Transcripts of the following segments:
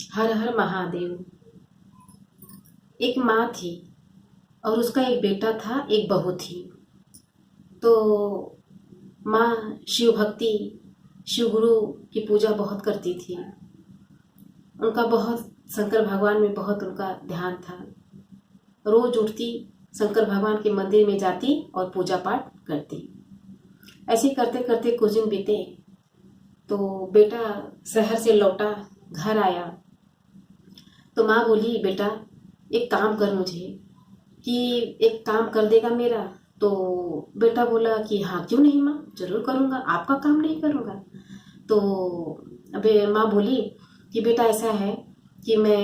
हर हर महादेव। एक माँ थी और उसका एक बेटा था, एक बहू थी। तो माँ शिव भक्ति, शिव गुरु की पूजा बहुत करती थी। उनका बहुत शंकर भगवान में बहुत उनका ध्यान था। रोज उठती, शंकर भगवान के मंदिर में जाती और पूजा पाठ करती। ऐसे करते करते कुछ दिन बीते तो बेटा शहर से लौटा, घर आया। तो माँ बोली, बेटा एक काम कर मुझे, कि एक काम कर देगा मेरा। तो बेटा बोला कि हाँ क्यों नहीं माँ, जरूर करूँगा, आपका काम नहीं करूँगा। तो अबे माँ बोली कि बेटा ऐसा है कि मैं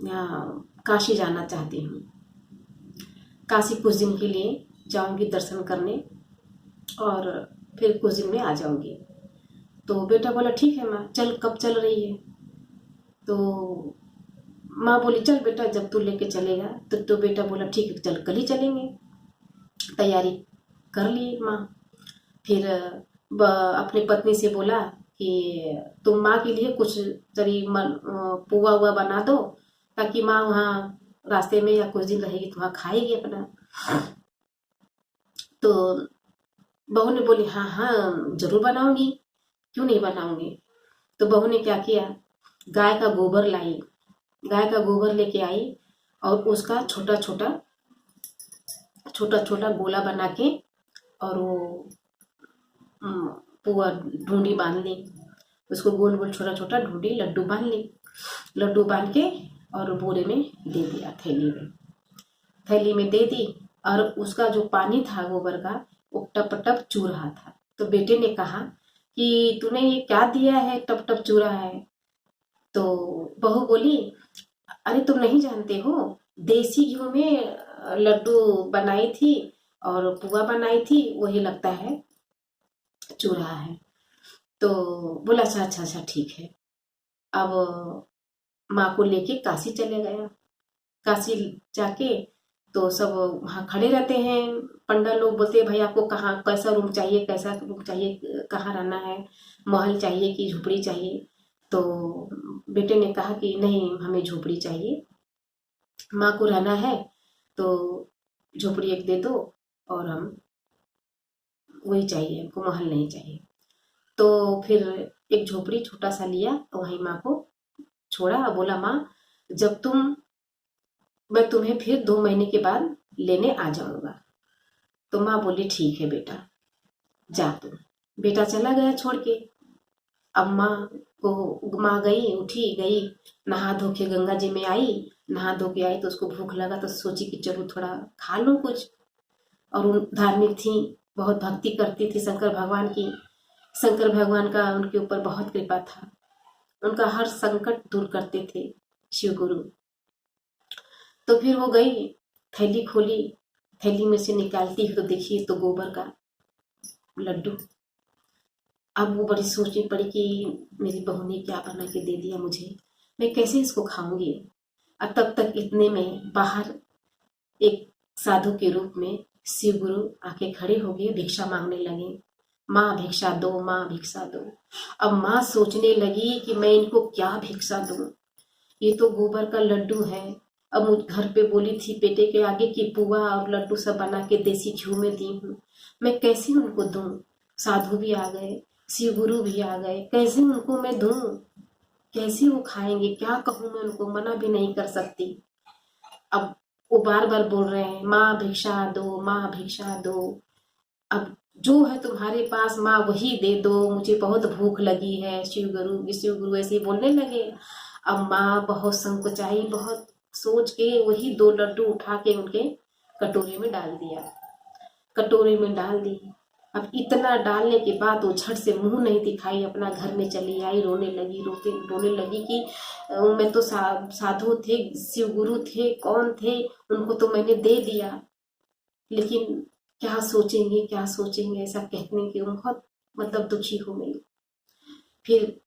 यहाँ काशी जाना चाहती हूँ। काशी कुछ दिन के लिए जाऊंगी दर्शन करने और फिर कुछ दिन में आ जाऊंगी। तो बेटा बोला ठीक है माँ, चल कब चल रही है। तो माँ बोली चल बेटा, जब तू लेके चलेगा। तो बेटा बोला ठीक है, चल कल ही चलेंगे। तैयारी कर ली माँ। फिर अपनी पत्नी से बोला कि तुम माँ के लिए कुछ जरी पुआ हुआ बना दो, ताकि माँ वहाँ रास्ते में या कुछ दिन रहेगी तो वहाँ खाएगी अपना। तो बहू ने बोली हाँ हाँ जरूर बनाऊंगी, क्यों नहीं बनाऊंगी। तो बहू ने क्या किया, गाय का गोबर लाई, गाय का गोबर लेके आई और उसका छोटा छोटा छोटा छोटा गोला बना के और वो पुआ ढूंढी बांध ली। उसको गोल गोल छोटा छोटा ढूंढी लड्डू बांध ली। लड्डू बांध के और बोरे में दे दिया, थैली में दे दी। और उसका जो पानी था गोबर का, वो टप टप चू रहा था। तो बेटे ने कहा कि तूने ये क्या दिया है, टप टप चू रहा है। तो बहू बोली अरे तुम नहीं जानते हो, देसी घी में लड्डू बनाई थी और पुआ बनाई थी, वही लगता है चू रहा है। तो बोला अच्छा अच्छा अच्छा ठीक है। अब माँ को लेके काशी चले गया। काशी जाके तो सब वहाँ खड़े रहते हैं, पंडा लोग बोलते हैं भाई आपको कहाँ कैसा रूम चाहिए, कैसा रूम चाहिए, कहाँ रहना है, महल चाहिए कि झोपड़ी चाहिए। तो बेटे ने कहा कि नहीं हमें झोपड़ी चाहिए, माँ को रहना है तो झोपड़ी एक दे दो, और हम वही चाहिए, हमको महल नहीं चाहिए। तो फिर एक झोपड़ी छोटा सा लिया और वहीं माँ को छोड़ा और बोला माँ जब तुम, मैं तुम्हें फिर 2 महीने के बाद लेने आ जाऊंगा। तो माँ बोली ठीक है बेटा, जा तुम। बेटा चला गया छोड़ के। अब माँ गई, उठी गई, नहा धो के गंगा जी में आई। नहा धो के आई तो उसको भूख लगा तो सोची कि चलो थोड़ा खा लूं कुछ। और उन धार्मिक थी, बहुत भक्ति करती थी शंकर भगवान की। शंकर भगवान का उनके ऊपर बहुत कृपा था, उनका हर संकट दूर करते थे शिव गुरु। तो फिर वो गई, थैली खोली, थैली में से निकालती है तो देखिए तो गोबर का लड्डू। अब वो बड़ी सोचनी पड़ी कि मेरी बहू ने क्या बना के दे दिया मुझे, मैं कैसे इसको खाऊंगी। और तब तक इतने में बाहर एक साधु के रूप में शिव गुरु आके खड़े हो गए, भिक्षा मांगने लगे। माँ भिक्षा दो, माँ भिक्षा दो। अब माँ सोचने लगी कि मैं इनको क्या भिक्षा दूं, ये तो गोबर का लड्डू है। अब मुझ घर पे बोली थी बेटे के आगे कि पुआ और लड्डू सब बना के देसी घी में दी हूँ, मैं कैसे उनको दूं। साधु भी आ गए, शिव गुरु भी आ गए, कैसे उनको मैं दूं, कैसे वो खाएंगे, क्या कहूँ मैं उनको, मना भी नहीं कर सकती। अब वो बार बार बोल रहे हैं माँ भिक्षा दो, माँ भिक्षा दो। अब जो है तुम्हारे पास माँ वही दे दो, मुझे बहुत भूख लगी है। शिव गुरु ऐसे ही बोलने लगे। अब माँ बहुत संकोचाई, बहुत सोच के वही 2 लड्डू उठा के उनके कटोरे में डाल दिया, कटोरे में डाल दी। अब इतना डालने के बाद वो झट से मुंह नहीं दिखाई, अपना घर में चली आई, रोने लगी, रोने लगी कि मैं तो साधु थे, शिव गुरु थे, कौन थे, उनको तो मैंने दे दिया, लेकिन क्या सोचेंगे क्या सोचेंगे, ऐसा कहने के बहुत मतलब दुखी हो गई। फिर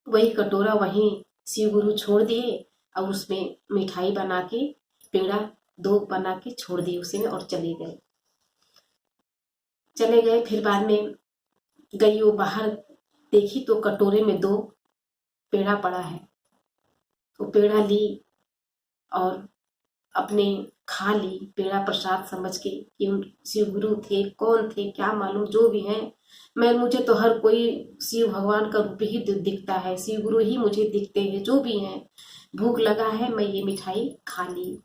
वही कटोरा वहीं शिव गुरु छोड़ दिए और उसमें मिठाई बना के, पेड़ा 2 बना के छोड़ दिए उसी में और चले गए। फिर बाद में गई वो बाहर, देखी तो कटोरे में 2 पेड़ा पड़ा है। तो पेड़ा ली और अपने खा ली, पेड़ा प्रसाद समझ के कि उन शिव गुरु थे, कौन थे क्या मालूम, जो भी हैं। मुझे तो हर कोई शिव भगवान का रूप ही दिखता है, शिव गुरु ही मुझे दिखते हैं, जो भी हैं। भूख लगा है, मैं ये मिठाई खा ली,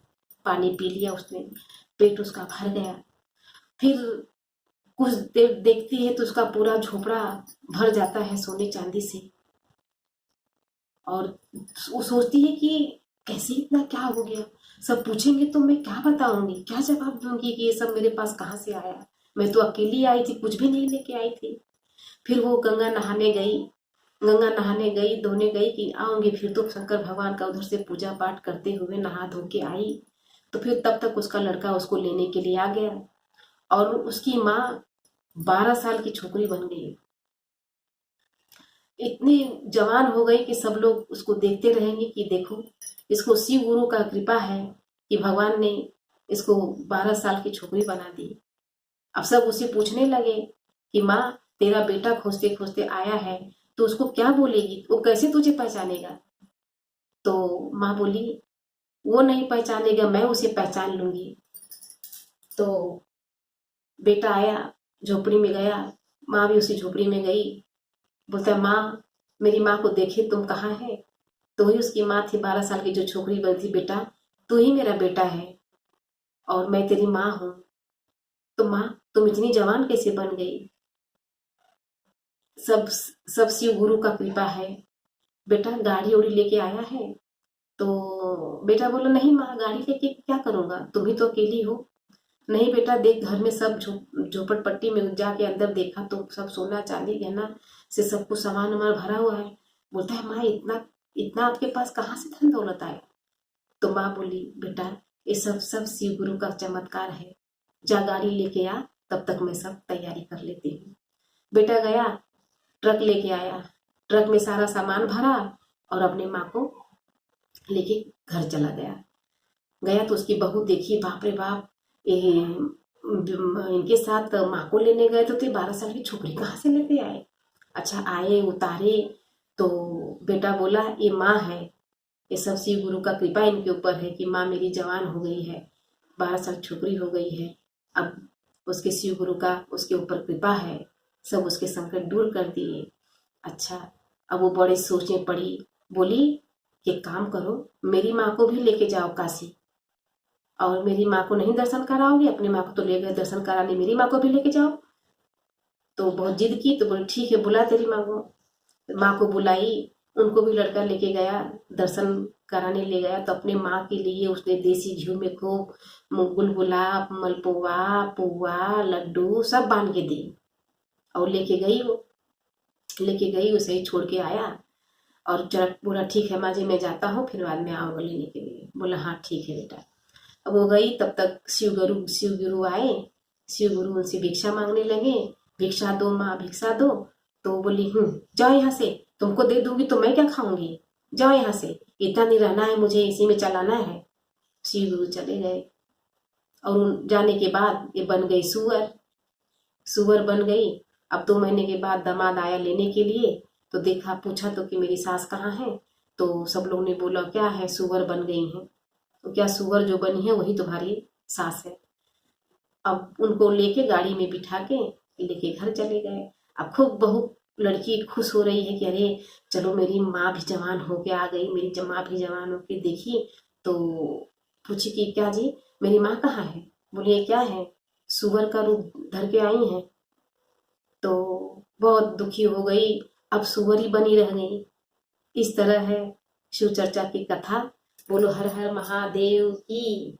पानी पी लिया उसने, पेट उसका भर गया। फिर कुछ देर देखती है तो उसका पूरा झोपड़ा भर जाता है सोने चांदी से। और वो सोचती है कि कैसे इतना क्या हो गया, सब पूछेंगे तो मैं क्या बताऊंगी, क्या जवाब दूंगी कि ये सब मेरे पास कहाँ से आया, मैं तो अकेली आई थी, कुछ भी नहीं लेके आई थी। फिर वो गंगा नहाने गई, धोने गई कि आऊंगी फिर तो शंकर भगवान का उधर से पूजा पाठ करते हुए नहा धो के आई। तो फिर तब तक उसका लड़का उसको लेने के लिए आ गया और उसकी माँ 12 साल की छोकरी बन गई, इतनी जवान हो गई कि सब लोग उसको देखते रहेंगे कि देखो इसको शिव गुरु का कृपा है कि भगवान ने इसको 12 साल की छोकरी बना दी। अब सब उसे पूछने लगे कि माँ तेरा बेटा खोजते खोजते आया है, तो उसको क्या बोलेगी, वो कैसे तुझे पहचानेगा। तो माँ बोली वो नहीं पहचानेगा, मैं उसे पहचान लूंगी। तो बेटा आया, झोपड़ी में गया, माँ भी उसी झोपड़ी में गई। बोलता है माँ, मेरी माँ को देखे तुम कहाँ है। तो ही उसकी माँ थी 12 साल की जो छोकरी बनी थी, बेटा तू ही मेरा बेटा है और मैं तेरी माँ हूँ। तो माँ तुम इतनी जवान कैसे बन गई। सब सब शिव गुरु का कृपा है। बेटा गाड़ी उड़ी लेके आया है। तो बेटा बोला नहीं माँ, गाड़ी लेके क्या करूंगा, तुम ही तो अकेली हो। नहीं बेटा देख, घर में सब झोपड़पट्टी में जाके अंदर देखा तो सब सोना चांदी गहना से सब कुछ सामान वामान भरा हुआ है। बोलता है माँ इतना इतना आपके पास कहाँ से धन दौलत आया। तो माँ बोली बेटा ये सब सब शिव गुरु का चमत्कार है, जा गाड़ी लेके आ, तब तक मैं सब तैयारी कर लेती हूँ। बेटा गया, ट्रक लेके आया, ट्रक में सारा सामान भरा और अपनी माँ को लेके घर चला गया तो उसकी बहू देखी, बाप रे बाप, इनके साथ माँ को लेने गए तो 12 साल की छोकरी कहाँ से लेते आए। अच्छा आए उतारे तो बेटा बोला ये माँ है, ये सब शिव गुरु का कृपा इनके ऊपर है कि माँ मेरी जवान हो गई है, 12 साल छोकरी हो गई है। अब उसके शिव गुरु का उसके ऊपर कृपा है, सब उसके संकट दूर कर दिए। अच्छा अब वो बड़े सोचने पड़ी, बोली कि काम करो मेरी माँ को भी लेके जाओ काशी, और मेरी माँ को नहीं दर्शन कराओगे, अपनी माँ को तो ले गए दर्शन कराने, मेरी माँ को भी लेके जाओ। तो बहुत जिद की तो बोले ठीक है बुला तेरी माँ को। माँ को बुलाई, उनको भी लड़का लेके गया, दर्शन कराने ले गया। तो अपने माँ के लिए उसने देसी घी में खूब गुलगुला, मलपुआ, पुआ, लड्डू सब बांध के दी और लेके गई उसे ही छोड़ के आया। और चल बोला ठीक है माँ जी मैं जाता हूँ, फिर बाद में आओगे लेने के लिए। बोला हाँ ठीक है बेटा। अब वो गई, तब तक शिव गुरु आए। शिव गुरु उनसे भिक्षा मांगने लगे, भिक्षा दो माँ भिक्षा दो। तो बोली जाओ यहाँ से, तुमको दे दूंगी तो मैं क्या खाऊंगी, जाओ यहाँ से, इतना नहीं रहना है मुझे, इसी में चलाना है। शिव गुरु चले गए और जाने के बाद ये बन गई सुअर बन गई। अब 2 महीने के बाद दामाद आया लेने के लिए, तो देखा पूछा तो कि मेरी सास कहाँ है। तो सब लोगों ने बोला क्या है, सुअर बन गई हैं। तो क्या सुअर जो बनी है वही तुम्हारी सास है। अब उनको लेके गाड़ी में बिठा के लेके घर चले गए। अब खूब बहू लड़की खुश हो रही है कि अरे चलो मेरी माँ भी जवान होके आ गई, मेरी माँ भी जवान होके देखी। तो पूछी कि क्या जी मेरी माँ कहाँ है। बोले ये क्या है, सुअर का रूप धर के आई हैं। तो बहुत दुखी हो गई, अब सुअर ही बनी रह गई। इस तरह है शिव चर्चा की कथा। बोलो हर हर महादेव की।